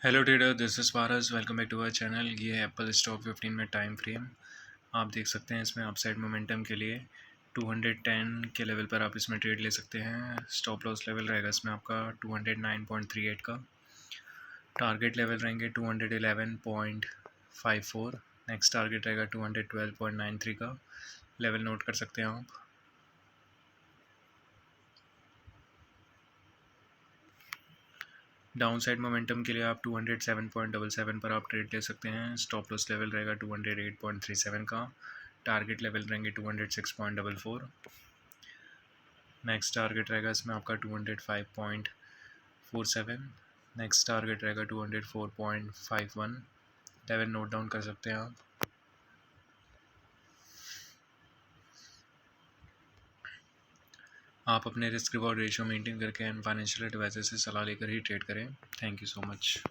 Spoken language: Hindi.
Hello trader, this is Paras. Welcome back to our channel. ये है एप्पल स्टॉक 15 में टाइम फ्रेम। आप देख सकते हैं इसमें अपसाइड मोमेंटम के लिए 210 के लेवल पर आप इसमें ट्रेड ले सकते हैं। स्टॉप लॉस लेवल रहेगा इसमें आपका 209.38 का। टारगेट लेवल रहेंगे 211.54। नेक्स्ट टारगेट रहेगा 212.93 का। लेवल नोट कर सकते हैं आप। डाउन साइड मोमेंटम के लिए आप 207.77 पर आप ट्रेड ले सकते हैं। स्टॉप लॉस लेवल रहेगा 208.37 का। टारगेट लेवल रहेंगे 206.44। नेक्स्ट टारगेट रहेगा इसमें आपका 205.47। नेक्स्ट टारगेट रहेगा 204.51। लेवल नोट डाउन कर सकते हैं आप। आप अपने रिस्क रिवॉर्ड रेशियो मेंटेन करके एंड फाइनेंशियल एडवाइजर से सलाह लेकर ही ट्रेड करें। Thank you so much.